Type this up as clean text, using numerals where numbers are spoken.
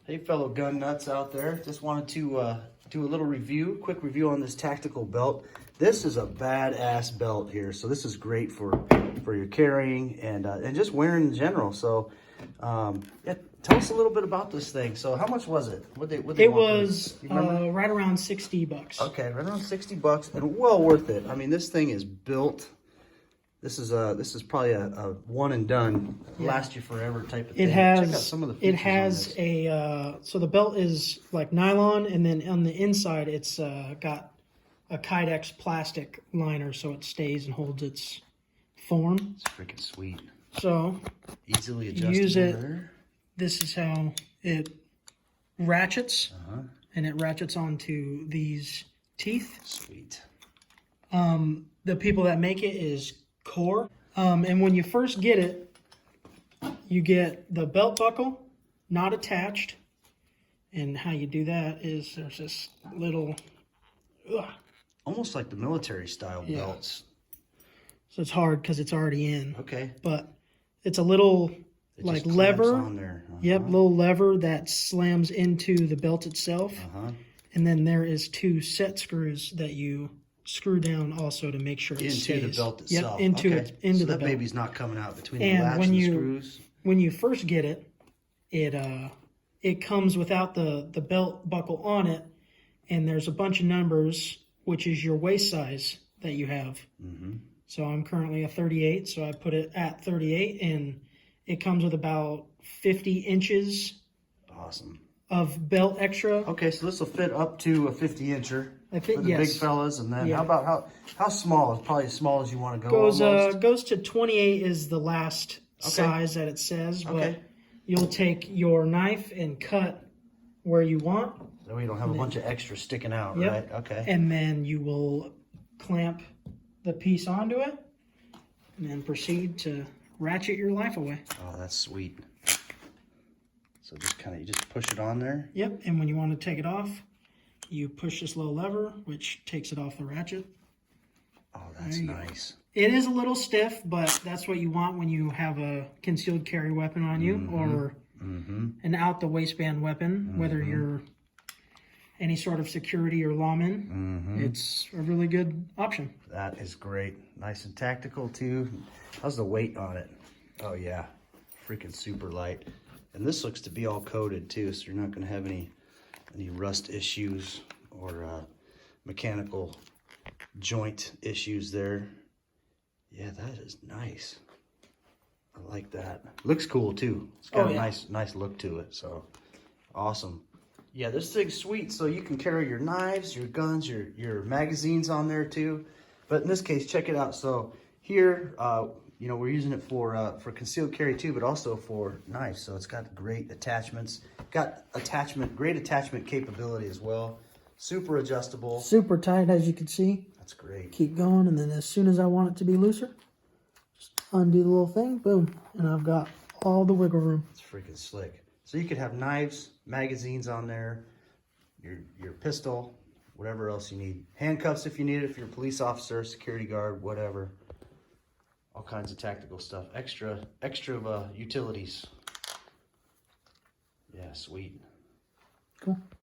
Hey fellow gun nuts out there, just wanted to do a little review, quick review on this tactical belt. This is a badass belt here, so this is great for your carrying and just wearing in general. So yeah, tell us a little bit about this thing. So how much was it? It was right around $60. Okay, right around $60 and well worth it. I mean, this thing is built. This is probably a one and done, last you forever type of thing. Check out some of the features. It has so the belt is like nylon, and then on the inside it's got a kydex plastic liner, so it stays and holds its form. It's freaking sweet. So easily adjustable. Use it. There. This is how it ratchets, and it ratchets onto these teeth. Sweet. The people that make it is Core, and when you first get it, you get the belt buckle not attached, and how you do that is there's this little almost like the military style belts. So it's hard because it's already in. Okay. But it's a little like lever on there. Yep, little lever that slams into the belt itself, and then there is two set screws that you screw down also to make sure it stays. Into the belt itself. Yep, into so the belt. That baby's not coming out between the latch and the screws. When you first get it, it comes without the belt buckle on it, and there's a bunch of numbers, which is your waist size that you have. So I'm currently a 38, so I put it at 38, and it comes with about 50 inches. Awesome. Of belt extra. Okay, so this will fit up to a 50-incher. For the big fellas, and then how about how small? It's probably as small as you want to go. Goes to 28 is the last size that it says, but you'll take your knife and cut where you want. So you don't have a bunch of extra sticking out, right? Okay. And then you will clamp the piece onto it, and then proceed to ratchet your life away. Oh, that's sweet. So you just push it on there. Yep, and when you want to take it off, you push this little lever, which takes it off the ratchet. Oh, that's nice. It is a little stiff, but that's what you want when you have a concealed carry weapon on you, or an out-the-waistband weapon, whether you're any sort of security or lawman. It's a really good option. That is great. Nice and tactical, too. How's the weight on it? Oh, yeah. Freaking super light. And this looks to be all coated, too, so you're not going to have any rust issues or mechanical joint issues there. Yeah, that is nice. I like that. Looks cool too. It's got a nice look to it. So awesome. Yeah, this thing's sweet. So you can carry your knives, your guns, your magazines on there too. But in this case, check it out. So here, we're using it for concealed carry too, but also for knives. So it's got great attachments. Got great attachment capability as well. Super adjustable. Super tight, as you can see. That's great. Keep going, and then as soon as I want it to be looser, just undo the little thing, boom, and I've got all the wiggle room. It's freaking slick. So you could have knives, magazines on there, your pistol, whatever else you need. Handcuffs if you need it, if you're a police officer, security guard, whatever. All kinds of tactical stuff. Extra utilities. Yeah, sweet. Cool.